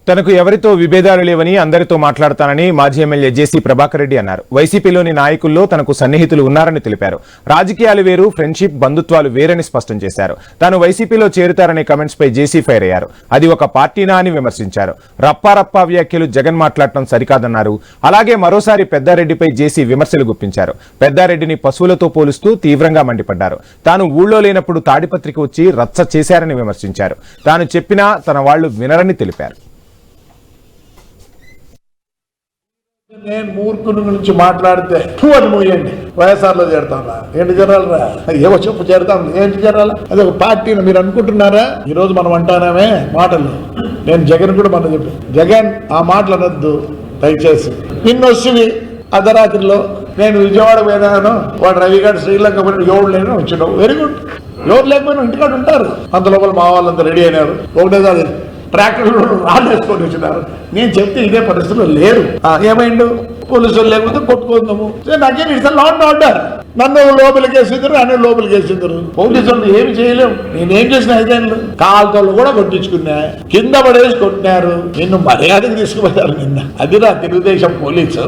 తనకు ఎవరితో విభేదాలు లేవని అందరితో మాట్లాడతానని మాజీ ఎమ్మెల్యే జేసీ ప్రభాకర్ రెడ్డి అన్నారు. వైసీపీలోని నాయకుల్లో తనకు సన్నిహితులు ఉన్నారని తెలిపారు. రాజకీయాలు వేరు, ఫ్రెండ్షిప్, బంధుత్వాలు వేరని స్పష్టం చేశారు. తాను వైసీపీలో చేరుతారనే కమెంట్స్ పై జేసీ ఫైర్ అయ్యారు. అది ఒక పార్టీనా అని విమర్శించారు. రప్పారప్పా వ్యాఖ్యలు జగన్ మాట్లాడటం సరికాదన్నారు. అలాగే మరోసారి పెద్దారెడ్డిపై జేసీ విమర్శలు గుప్పించారు. పెద్దారెడ్డిని పశువులతో పోలుస్తూ తీవ్రంగా మండిపడ్డారు. తాను ఊళ్ళో లేనప్పుడు తాడిపత్రికి వచ్చి రచ్చ చేశారని విమర్శించారు. తాను చెప్పినా తన వాళ్లు వినరని తెలిపారు. నేను మూర్ఖుని గురించి మాట్లాడితే అని మూయండి. వైఎస్ఆర్లో చేరుతారా? ఏంటి చేరాలరా? ఏవో చెప్పు చేరుతాం. ఏంటి చేరాలా? అది ఒక పార్టీని మీరు అనుకుంటున్నారా? ఈరోజు మనం అంటానే మాటలు. నేను జగన్ కూడా మనం చెప్పాను, జగన్ ఆ మాటలు అనొద్దు దయచేసి. నిన్నొచ్చివి అర్ధరాత్రిలో నేను విజయవాడ పోయినాను, వాడు రవిగాడు శ్రీలంక పోయిన ఎవరు లేని వచ్చినావు. Very good. ఎవరు లేకపోయినా ఇంటికాడ ఉంటారు. అంత లోపల మా వాళ్ళంతా రెడీ అయినారు. ఒకటేసారి ట్రాక్టర్లు రాళ్ళు వేసుకొని వచ్చినారు. నేను చెప్తే ఇదే పరిస్థితుల్లో లేరు. ఏమైండు? పోలీసులు లేకపోతే కొట్టుకుందాము. నాకేం ఇట్స్ లా అండ్ ఆర్డర్. నన్ను లోపలికి వేసిందరు, అన్ని లోపలికి వేసిందరు. పోలీసులు ఏమి చేయలేము. నేనేం చేసిన 5 ఏళ్ళు కాలుతోళ్ళు కూడా కొట్టించుకున్నా, కింద పడేసి కొట్టినారు. నిన్ను మర్యాదకు తీసుకుపోయారు నిన్న. అది నా తెలుగుదేశం పోలీసు.